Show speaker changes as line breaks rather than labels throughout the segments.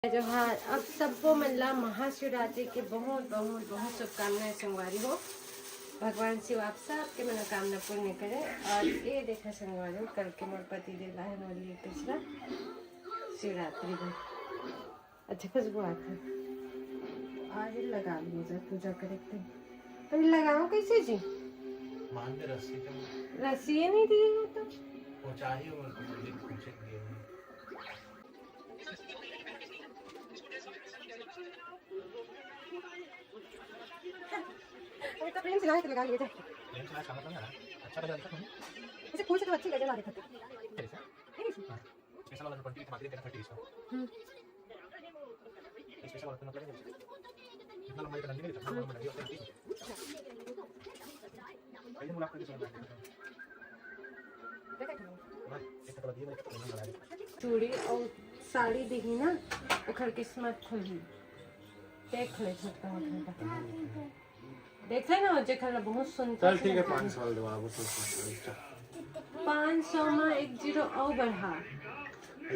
जोहार। अब सबको मतलब महाशिवरात्रि की बहुत बहुत बहुत शुभकामनाएं संगवारी हो। भगवान शिव आप सबके मनोकामना पूर्ण करे। और ये देखा संगवारी कल के मोर पति देव है मोर लिए तीसरा शिवरात्रि में अच्छा खुशबू आती आज लगा लीजिए पूजा करे पर लगाओ कैसे जी
मान के रस्सी का
रस्सी नहीं दी हो तो
ऊंचाई और पीछे दिए हैं।
अरे तो प्रेम से लगा के लगा लीजिए
प्रेम से समझ में आ रहा है अच्छा बजा दिखा
ऐसे फूल से तो अच्छी गजल आ रही
है स्पेशल वाला 20 टमाटर देना 30 का स्पेशल वाला मतलब कितना लंबाई का नहीं है कितना लंबाई है कहीं मुलाकात करके सुना
चूड़ी और साड़ी देखी ना ओखर किस्मत खुली देख ले छोटा छोटा देख ले ना जेखर बहुत सुंदर।
चल ठीक है 500 दवा वो
500 में 10 और बढ़ा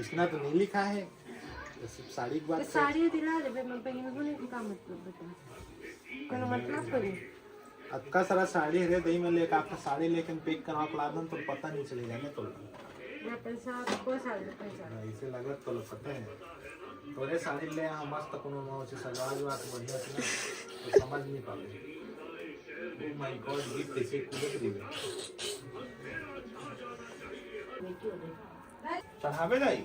इतना तो नहीं लिखा है सिर्फ साड़ी की बात
तो साड़ी दिला दे मैं बहन होने का मतलब बता कोनो मतलब करी
अक्का सारा साड़ी है दही में लेकर आपका साड़ी लेकर पैक करवा के लादन तो पता नहीं चलेगा ना तो
ना पैसा को साड़ी पैसा
इसे लगा तो पता है तोरे साड़ी ले हम मस्त कोनो मो से सजवा जवा के बढ़िया से तो समझ नहीं पावे ओ माय गॉड गिफ्ट कैसे कूद दिए चढ़ावे जाई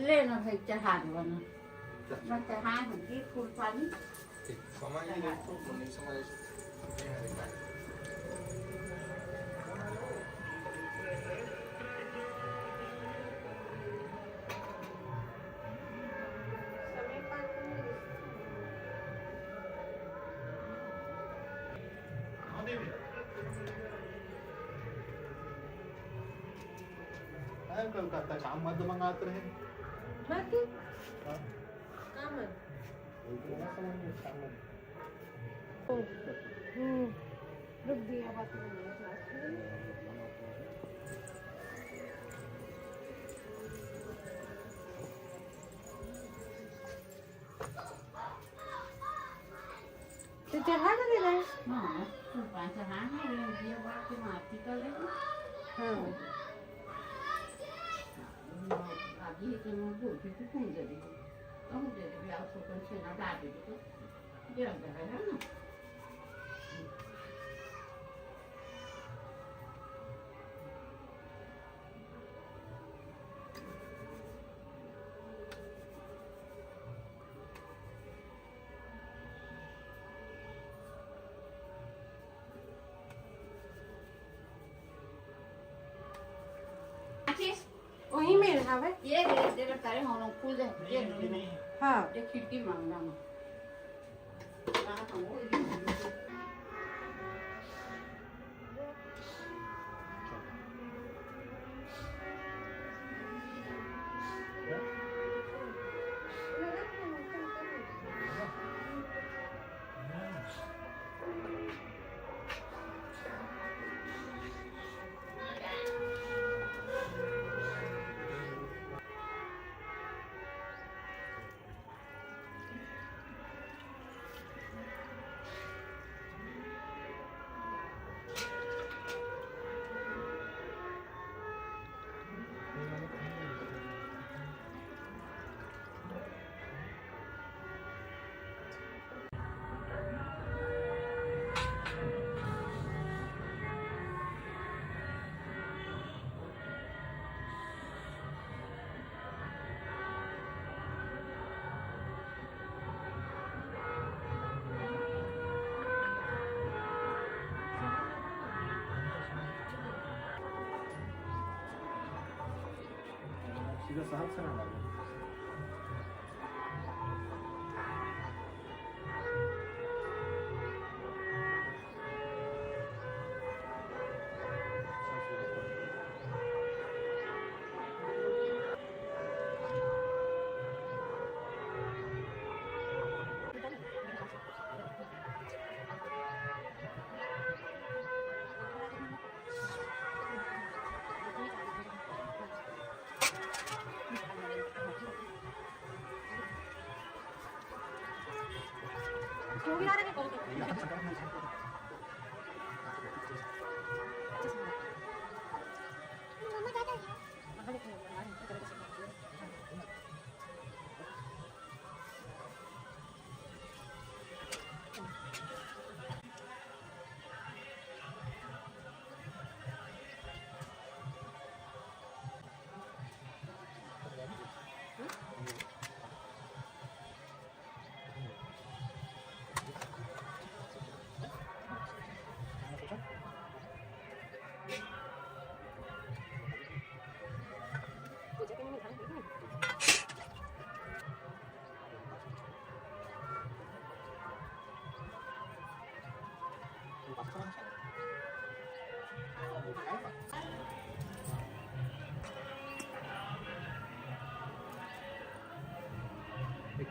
ले ना भाई चढ़ा दो ना मैं चढ़ा दूंगी फूल पानी
समझ नहीं समझ कलकत्ता काम मत मंगाते रहे
बाकी काम है रुक दिया बात तो चढ़ा दे रहा है
हाँ फूल पानी चढ़ा नहीं ये बात की माफी कर लेना
हाँ
अभी तो मैं बोल के तुम दे दी तो दे दे आप सब कुछ ना डाल दे तो ये अंदर है ना
वही में रहा है
ये दे तारे हम लोग फूल दे ये
हाँ
ये खिड़की मांगना मैं हां वो
सीधा साहब से ना लगे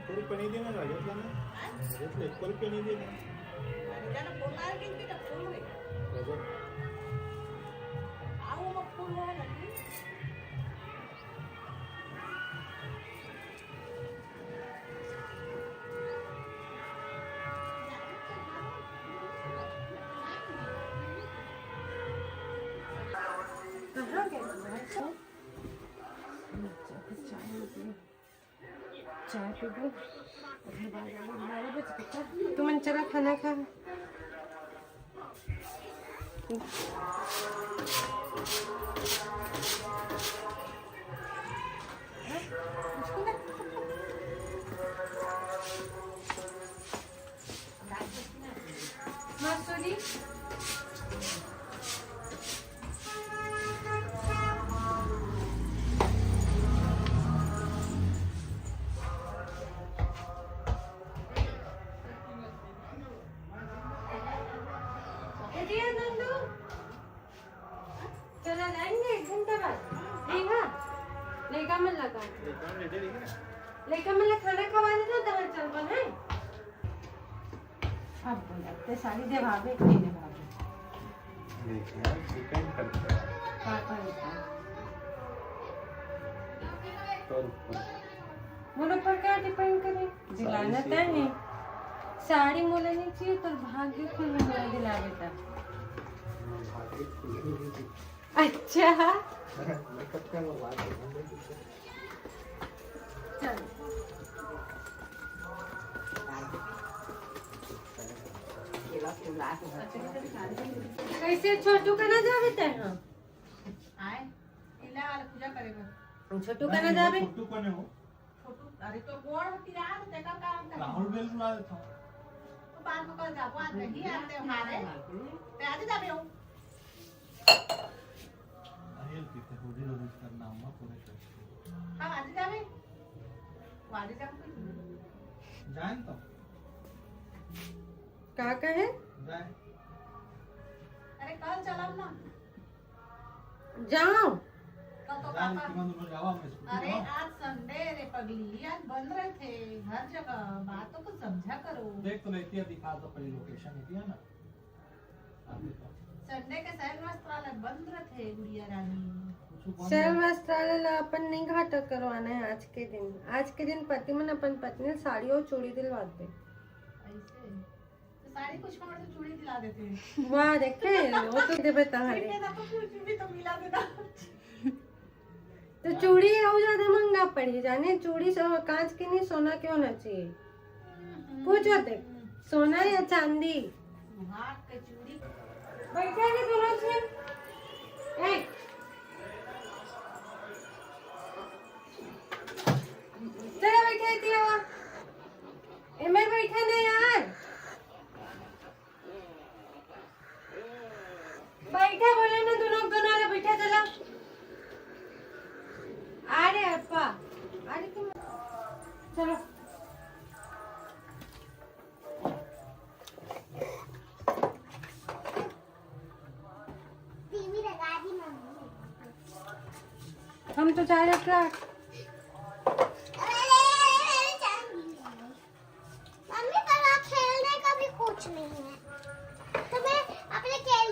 ₹1 देना घेतला ना घेतलं ₹1 देना
त्याला बोलणार की मी फुल रे
गजब
आऊ मग फुल व्हायला लागली
कहाँ गए चाय पी लो 12 बज गए तो मन चला खाना खा मसूरी चला जाएंगे 1 घंटे बाद लेगा मन लगा लेगा मन खाना खवा दे तो दहर चल बन है अब बोलते साड़ी दे भाभी नहीं दे भाभी
देखिए डिपेंड करता है
पापा बेटा
तो
मोर पर क्या डिपेंड करे दिलाना तो है साड़ी मोला नहीं चाहिए तो भाग्य खुल मोला दिला देता अच्छा
मेकअप का वो बात है
चल कैसे छोटू का ना जावे ते हां
आए इला वाला पूजा करेगा
छोटू का ना जावे
छोटू कोण आहे हो
छोटू अरे तो कोण होती रात ते का काम कर
राहुल बेल बुला था
तो बात में कर जा बात नहीं आते हमारे ते आज जाबे हो
आहे तिथे होडी रोज करना मग पुणे कर
हां आज जाबे वाली जाबे
जान तो
का कहे
जाए
अरे कल चलाओ ना
जाओ
कल तो
जान
पापा
की मन जावा मैं
अरे आज संडे रे पगली आज बंद रहे थे हर जगह बातों को समझा करो
देख तो लेती है दिखा तो पहली लोकेशन होती है ना अभी तो
संडे के शहर वस्त्रालय बंद रहे थे गुड़िया रानी
शैल वस्त्रालय अपन नहीं घाटा करवाना है आज के दिन पति मन अपन पत्नी साड़ी और चूड़ी दिलवाते
ऐसे तो साड़ी कुछ कमर से चूड़ी दिला देते हैं
वाह देखे वो तो दे बता
इतने तक तो भी तो मिला देना
तो चूड़ी और ज्यादा महंगा पड़ी जाने चूड़ी कांच की नहीं सोना क्यों होना चाहिए पूछो देख सोना या चांदी
हाथ के चूड़ी
बैठा नहीं दोनों से ए चलो बैठे थी वो ए मैं बैठा नहीं यार बैठा बोले ना दोनों वाले बैठा चला अरे अप्पा अरे तुम चलो
टीवी लगा दी मम्मी
हम तो जा रहे थे
मम्मी पर आप खेलने का भी कुछ नहीं है तो मैं अपने खेल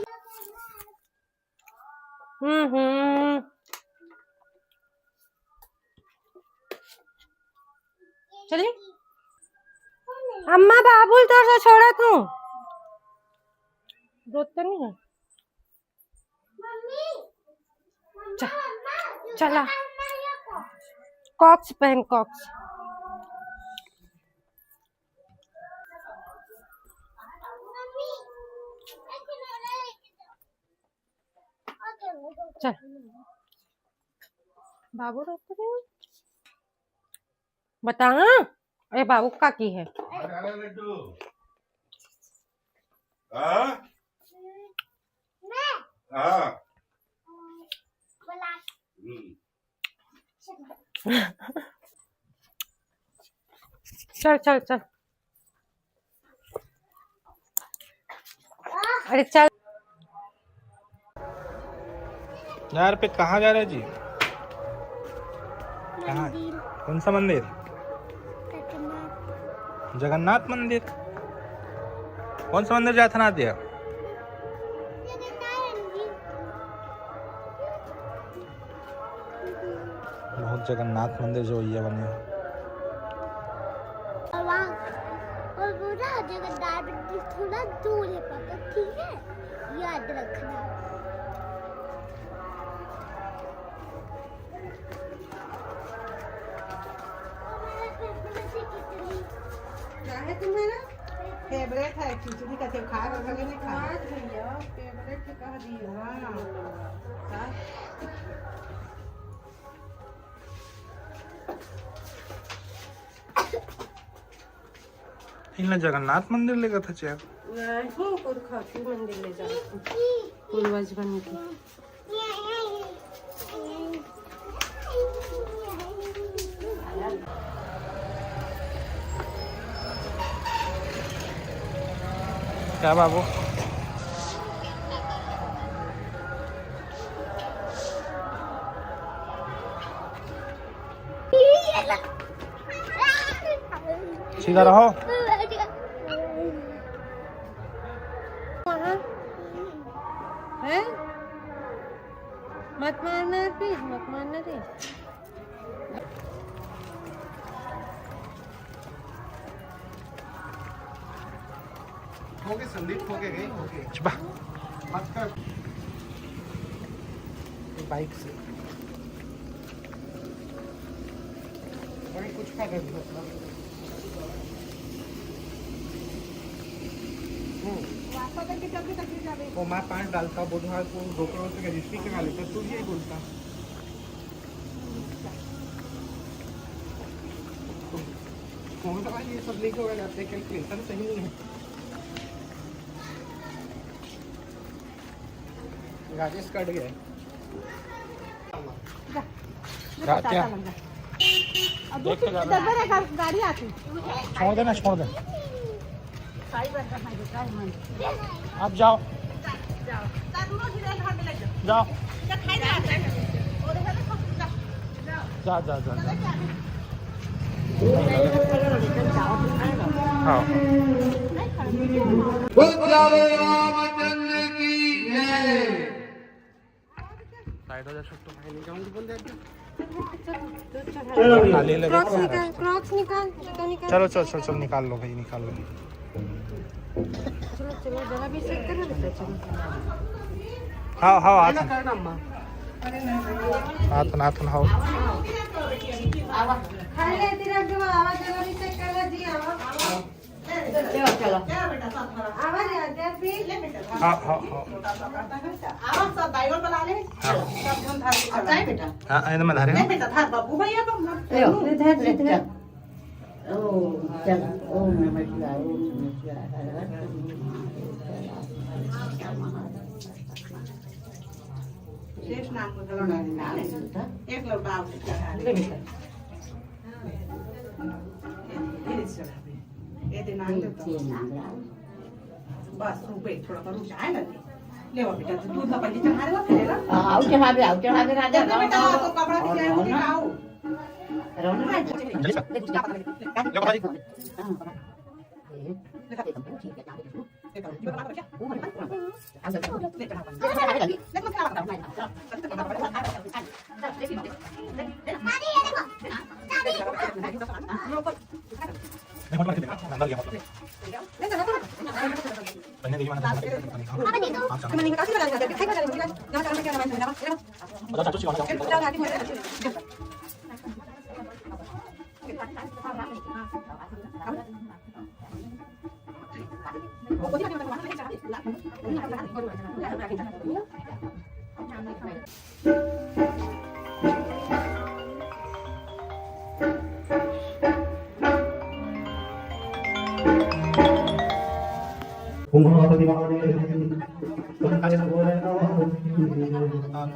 चलिए अम्मा बाबुल तो से छोड़ा तू रोता नहीं है
मम्मी
चला कॉक्स पहन कॉक्स
मम्मी
चल बाबू रोते नहीं बता अरे बाबू का की है चल चल चल अरे चल
यार पे कहाँ जा रहे जी कहाँ कौन सा मंदिर
जगन्नाथ मंदिर। कौन सा मंदिर जाता ना दिया? बहुत जगन्नाथ मंदिर जो ये बने
और पूरा जगन्नाथ मंदिर थोड़ा दूर है पापा, ठीक है, याद रखना।
क्या है तुम्हारा फेवरेट है? खिचड़ी का खा रहे नहीं खा
भैया फेवरेट कह दिया।
इन जगन्नाथ मंदिर लेकर था चेयर
नहीं पुरखाती मंदिर ले जाओ पूर्वज बन के।
क्या बाबू? सीधा रहो।
है मत मारना फिर, मत मारना रे।
होके संदीप होके गई होके
छुपा
मत कर
बाइक से।
अरे कुछ खा कर
वो मैं 5 डालता बुधवार को 2 करोड़ से रजिस्ट्री करा लेता, तू यही बोलता। कौन सा ये सब लेके हो जाते हैं, कैलकुलेशन सही नहीं है। राजेश कट गया क्या?
गाड़ी आती
छोड़ देना, छोड़ दे। आप जाओ जाओ जा जा जा हाँ। साइड हो जा, छोटू भाई ले जाऊंगी बोल दे।
क्रॉक्स निकाल, जूता निकाल।
चलो चलो चलो चलो निकाल लो भाई, निकाल लो।
चलो चलो जरा भी सेट कर देते। चलो
हाँ हाँ हाथ
करना अम्मा
हाथ नाथ हाओ।
खाली लेती रख दो, आवाज जरा भी सेट कर लो जी।
चलो
आवाज आते फिर ले बेटा।
हाँ हाँ हाँ
आवाज सब ड्राइवर बुला ले, सब धन धार के जाए बेटा।
हाँ एकदम धारे
नहीं बेटा धार बाबू भैया तुम
ले धर ले धर।
ओम नमः शिवाय, ओम नमः शिवाय। शेष नाम को चलाना है, एक लोटा ले बेटा। ये दिन आने दो बस, रुपए थोड़ा सा रुक जाए ना। ले वो बेटा दूध का पल्ली चढ़ा देगा फिर ना।
आओ चढ़ा दे राजा।
बेटा तो कपड़ा की जाए मुझे आओ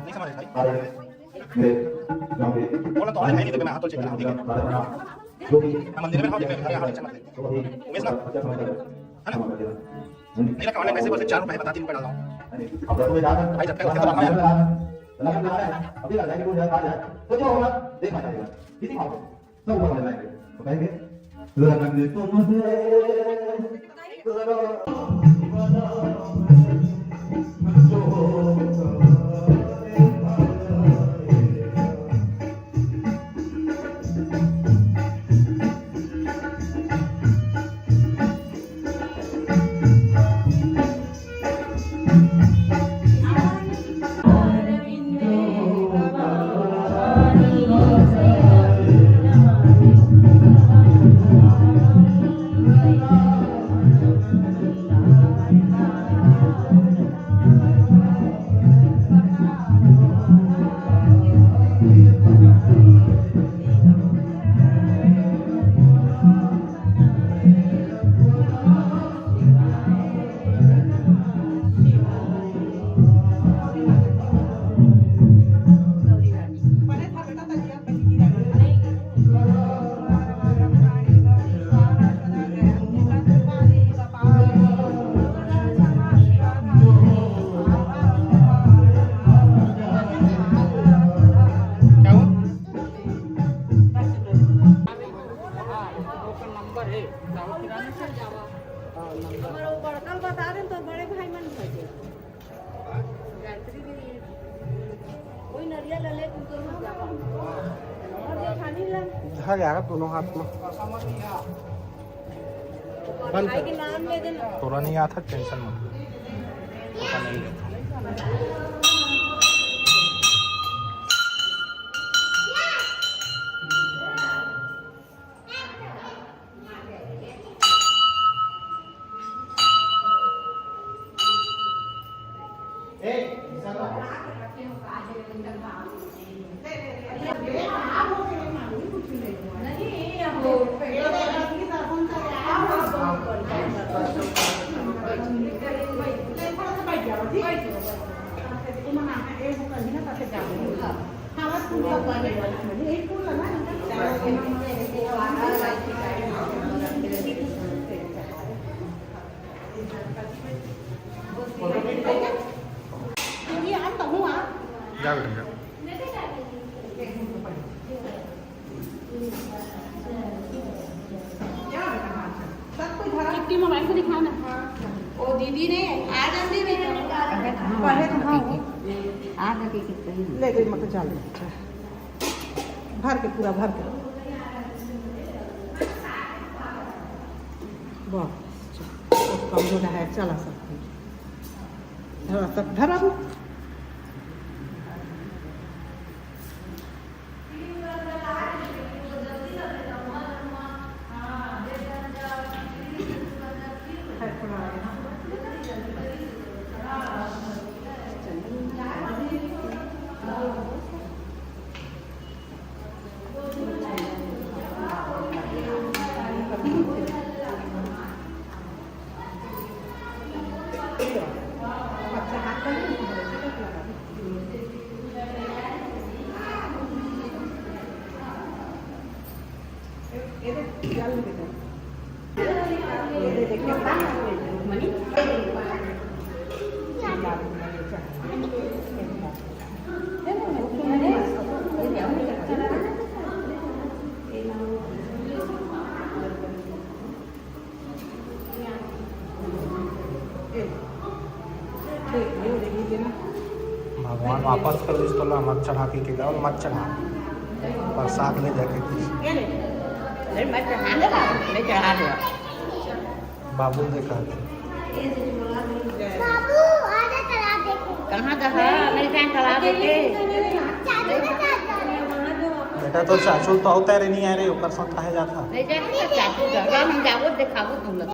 नहीं समझ बोला तो नहीं तो मैं हाथ तो चेक ठीक है। मैं मंदिर में हाथ देख रहा हाथ चेक उमेश ना है ना। नहीं लगा ऑनलाइन पैसे बस 4 रुपए बता 3 रुपए डाल रहा हूं भाई। जब तक तो रखा है
अभी आ जाएगी वो आ जाए तो जो होगा देखा जाएगा किसी को सब ऊपर ले जाएंगे तो कहेंगे
रंग तुमसे
धर यार दोनों हाथ में बंद
भाई के नाम ले देना।
थोड़ा नहीं आता टेंशन मत पता नहीं रहता। जा बेटा जा।
मोबाइल को दिखाओ ना। ओ दीदी ने आ जल्दी नहीं आ गई कितनी
ले गई मत चल भर के पूरा भर के वाह कम है चला सकती धरा सब धरा
भगवान वापस कर इस तोला मत चढ़ा के जाओ मत चढ़ा प्रसाद ले जाके बाबू देखा
बाबू आजा चला देखो
कहाँ दहा मेरे टाइम चला देते
बेटा तो चाचू तो होता रे नहीं आ रे ऊपर से काहे जाता
नहीं जाते चाचू जगह हम जाओ दिखाओ तुम लोग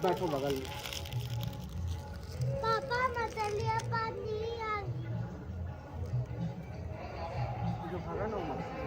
बैठो बगल में
पापा मछलियाँ पानी आ
जो भगा ना